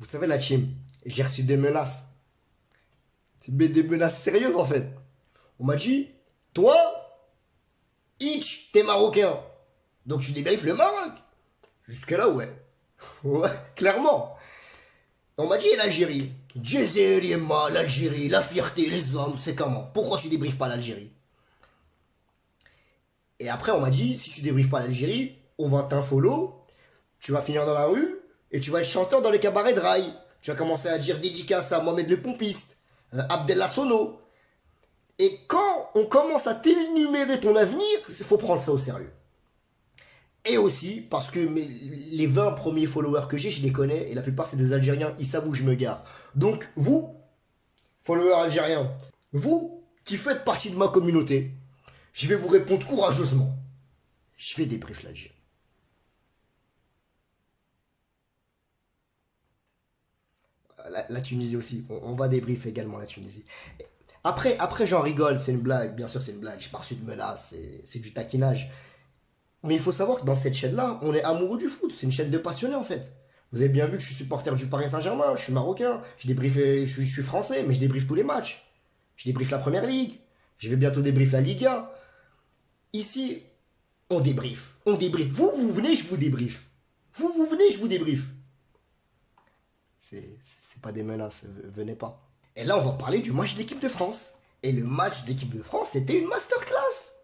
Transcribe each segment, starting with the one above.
Vous savez, la team, j'ai reçu des menaces. Mais des menaces sérieuses en fait. On m'a dit, toi, Itch, t'es marocain. Donc tu débriefes le Maroc. Jusque là, ouais. Ouais, clairement. On m'a dit l'Algérie. Djezerima, l'Algérie, la fierté, les hommes, c'est comment? Pourquoi tu débriefes pas l'Algérie? Et après, on m'a dit, si tu débriefes pas l'Algérie, on va t'unfollow, tu vas finir dans la rue, et tu vas être chanteur dans les cabarets de rail. Tu vas commencer à dire dédicace à Mohamed le Pompiste, Abdel Sono. Et quand on commence à t'énumérer ton avenir, il faut prendre ça au sérieux. Et aussi, parce que les 20 premiers followers que j'ai, je les connais, et la plupart c'est des Algériens, ils savent où je me gare. Donc, vous, followers algériens, vous qui faites partie de ma communauté, je vais vous répondre courageusement. Je vais débrief l'Algérie. La Tunisie aussi, on va débrief également la Tunisie. Après j'en rigole, c'est une blague, bien sûr c'est une blague, j'ai pas reçu de menaces, c'est du taquinage. Mais il faut savoir que dans cette chaîne-là, on est amoureux du foot. C'est une chaîne de passionnés en fait. Vous avez bien vu que je suis supporter du Paris Saint-Germain, je suis marocain, je suis français, mais je débriefe tous les matchs. Je débriefe la Première Ligue, je vais bientôt débriefer la Ligue 1. Ici, on débriefe, on débriefe. Vous venez, je vous débriefe. Vous venez, je vous débriefe. C'est pas des menaces, venez pas. Et là, on va parler du match d'équipe de France. Et le match d'équipe de France, c'était une masterclass.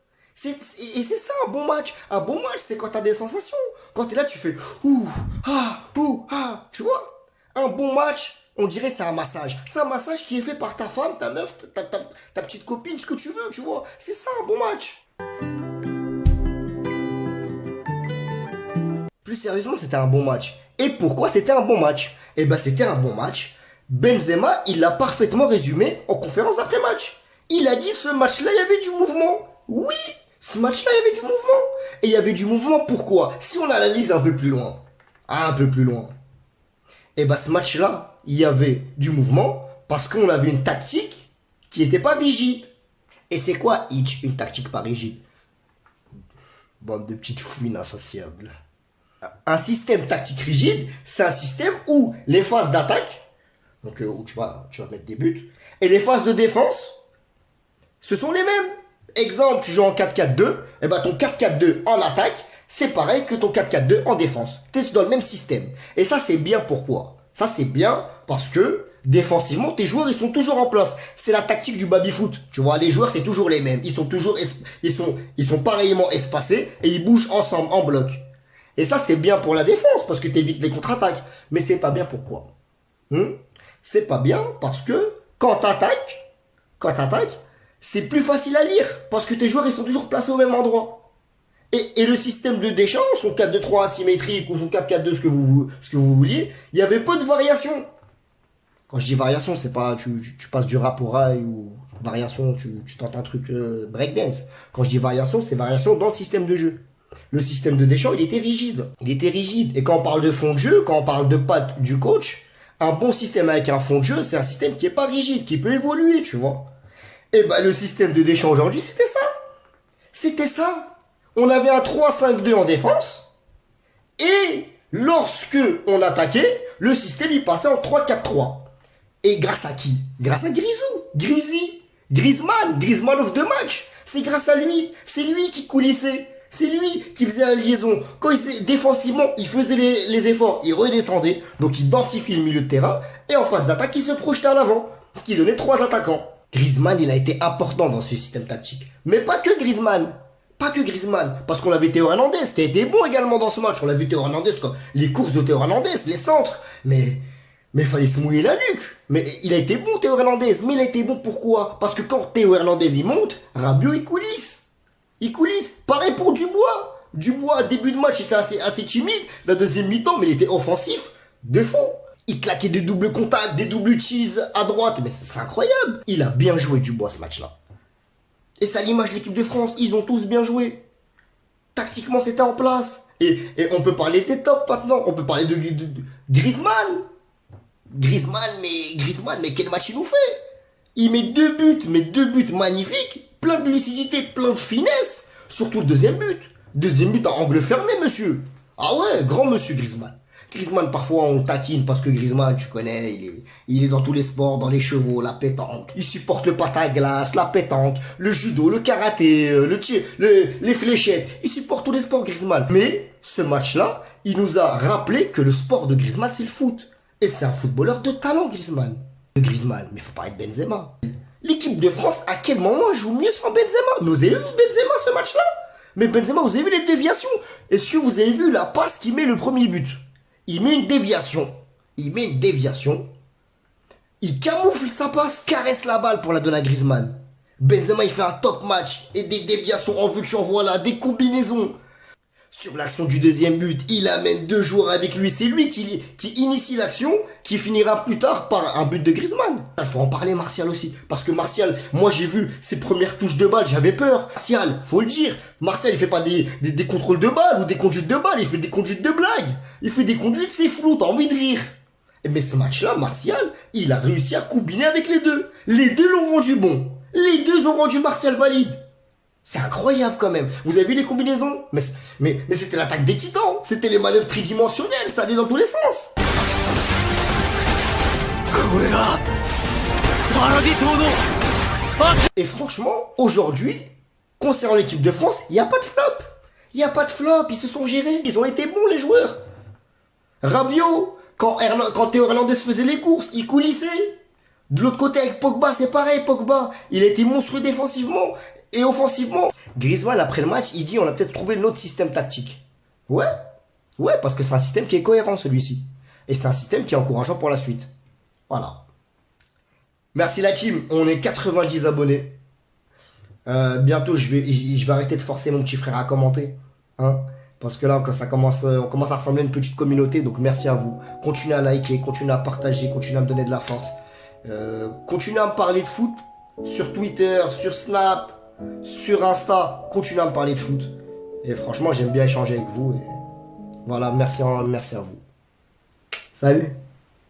Et c'est ça un bon match. Un bon match, c'est quand t'as des sensations. Quand t'es là, tu fais ouh, ah. Tu vois? Un bon match, on dirait c'est un massage. C'est un massage qui est fait par ta femme, ta meuf, ta petite copine, ce que tu veux, tu vois? C'est ça un bon match. Plus sérieusement, c'était un bon match. Et pourquoi c'était un bon match? Eh ben, c'était un bon match. Benzema, il l'a parfaitement résumé en conférence d'après-match. Il a dit ce match-là, il y avait du mouvement. Oui, ce match-là, il y avait du mouvement. Et il y avait du mouvement, pourquoi? Si on analyse un peu plus loin, et bah ce match-là, il y avait du mouvement parce qu'on avait une tactique qui n'était pas rigide. Et c'est quoi, Itch, une tactique pas rigide? Bande de petites fouines insatiables. Un système tactique rigide, c'est un système où les phases d'attaque, donc où tu vas mettre des buts, et les phases de défense, ce sont les mêmes. Exemple, tu joues en 4-4-2, et ben ton 4-4-2 en attaque, c'est pareil que ton 4-4-2 en défense. Tu es dans le même système. Et ça, c'est bien pourquoi? Ça, c'est bien parce que défensivement, tes joueurs, ils sont toujours en place. C'est la tactique du baby-foot. Tu vois, les joueurs, c'est toujours les mêmes. Ils sont pareillement espacés et ils bougent ensemble, en bloc. Et ça, c'est bien pour la défense parce que tu évites les contre-attaques. Mais c'est pas bien pourquoi? C'est pas bien parce que quand t'attaques, c'est plus facile à lire parce que tes joueurs ils sont toujours placés au même endroit. Et le système de Deschamps, son 4-2-3 asymétrique ou son 4-4-2, ce que vous vouliez, il y avait peu de variations. Quand je dis variation, c'est pas tu passes du rap au rail ou variation, tu tentes un truc breakdance. Quand je dis variation, c'est variation dans le système de jeu. Le système de Deschamps, il était rigide. Il était rigide. Et quand on parle de fond de jeu, quand on parle de patte du coach, un bon système avec un fond de jeu, c'est un système qui est pas rigide, qui peut évoluer, tu vois. Et bah le système de Deschamps aujourd'hui, c'était ça. C'était ça. On avait un 3-5-2 en défense. Et lorsque on attaquait, le système il passait en 3-4-3. Et grâce à qui? Grâce à Griezmann of the match. C'est grâce à lui. C'est lui qui coulissait. C'est lui qui faisait la liaison. Quand défensivement, il faisait les efforts, il redescendait. Donc il densifie le milieu de terrain. Et en phase d'attaque, il se projetait en avant. Ce qui donnait 3 attaquants. Griezmann, il a été important dans ce système tactique. Mais pas que Griezmann. Pas que Griezmann. Parce qu'on avait Théo Hernandez qui a été bon également dans ce match. On a vu Théo Hernandez, les courses de Théo Hernandez, les centres. Mais fallait se mouiller la nuque. Mais il a été bon Théo Hernandez. Mais il a été bon pourquoi? Parce que quand Théo Hernandez il monte, Rabiot il coulisse. Il coulisse. Pareil pour Dubois. Dubois, début de match, il était assez timide. La deuxième mi-temps, mais il était offensif. De fou. Il claquait des doubles contacts, des doubles cheese à droite. Mais c'est incroyable. Il a bien joué Dubois ce match-là. Et c'est à l'image de l'équipe de France. Ils ont tous bien joué. Tactiquement, c'était en place. Et on peut parler des tops maintenant. On peut parler de Griezmann. Griezmann, mais quel match il nous fait? Il met 2 buts, magnifiques. Plein de lucidité, plein de finesse. Surtout le deuxième but. Deuxième but en angle fermé, monsieur. Ah ouais, grand monsieur Griezmann. Griezmann, parfois, on le taquine parce que Griezmann, tu connais, il est dans tous les sports, dans les chevaux, la pétanque. Il supporte le patin à glace, la pétanque, le judo, le karaté, le tir, les fléchettes. Il supporte tous les sports, Griezmann. Mais ce match-là, il nous a rappelé que le sport de Griezmann, c'est le foot. Et c'est un footballeur de talent, Griezmann. Griezmann, mais il faut pas être Benzema. L'équipe de France, à quel moment joue mieux sans Benzema? Mais vous avez vu Benzema ce match-là? Mais Benzema, vous avez vu les déviations? Est-ce que vous avez vu la passe qui met le premier but? Il met une déviation. Il met une déviation. Il camoufle sa passe. Caresse la balle pour la donner à Griezmann. Benzema, il fait un top match. Et des déviations en vue de voilà, des combinaisons. Sur l'action du deuxième but, il amène deux joueurs avec lui. C'est lui qui initie l'action, qui finira plus tard par un but de Griezmann. Il faut en parler, Martial aussi. Parce que Martial, moi j'ai vu ses premières touches de balle, j'avais peur. Martial, faut le dire. Martial, il fait pas des contrôles de balle ou des conduites de balle, il fait des conduites de blague. Il fait des conduites, c'est flou, t'as envie de rire. Mais ce match-là, Martial, il a réussi à combiner avec les deux. Les deux l'ont rendu bon. Les deux ont rendu Martial valide. C'est incroyable quand même. Vous avez vu les combinaisons? Mais c'était l'attaque des titans. C'était les manœuvres tridimensionnelles. Ça allait dans tous les sens. Et franchement, aujourd'hui, concernant l'équipe de France, il n'y a pas de flop. Il n'y a pas de flop. Ils se sont gérés. Ils ont été bons, les joueurs. Rabiot, quand Théo Hernandez faisait les courses, il coulissait. De l'autre côté, avec Pogba, c'est pareil. Pogba, il a été monstrueux défensivement. Et offensivement, Griezmann, après le match, il dit on a peut-être trouvé notre système tactique. Ouais, parce que c'est un système qui est cohérent, celui-ci. Et c'est un système qui est encourageant pour la suite. Voilà. Merci la team, on est 90 abonnés. Bientôt, je vais arrêter de forcer mon petit frère à commenter. Hein, parce que là, quand on commence à ressembler à une petite communauté. Donc merci à vous. Continuez à liker, continuez à partager, continuez à me donner de la force. Continuez à me parler de foot sur Twitter, sur Snap, sur Insta, continuez à me parler de foot. Et franchement, j'aime bien échanger avec vous. Et voilà, merci à vous. Salut!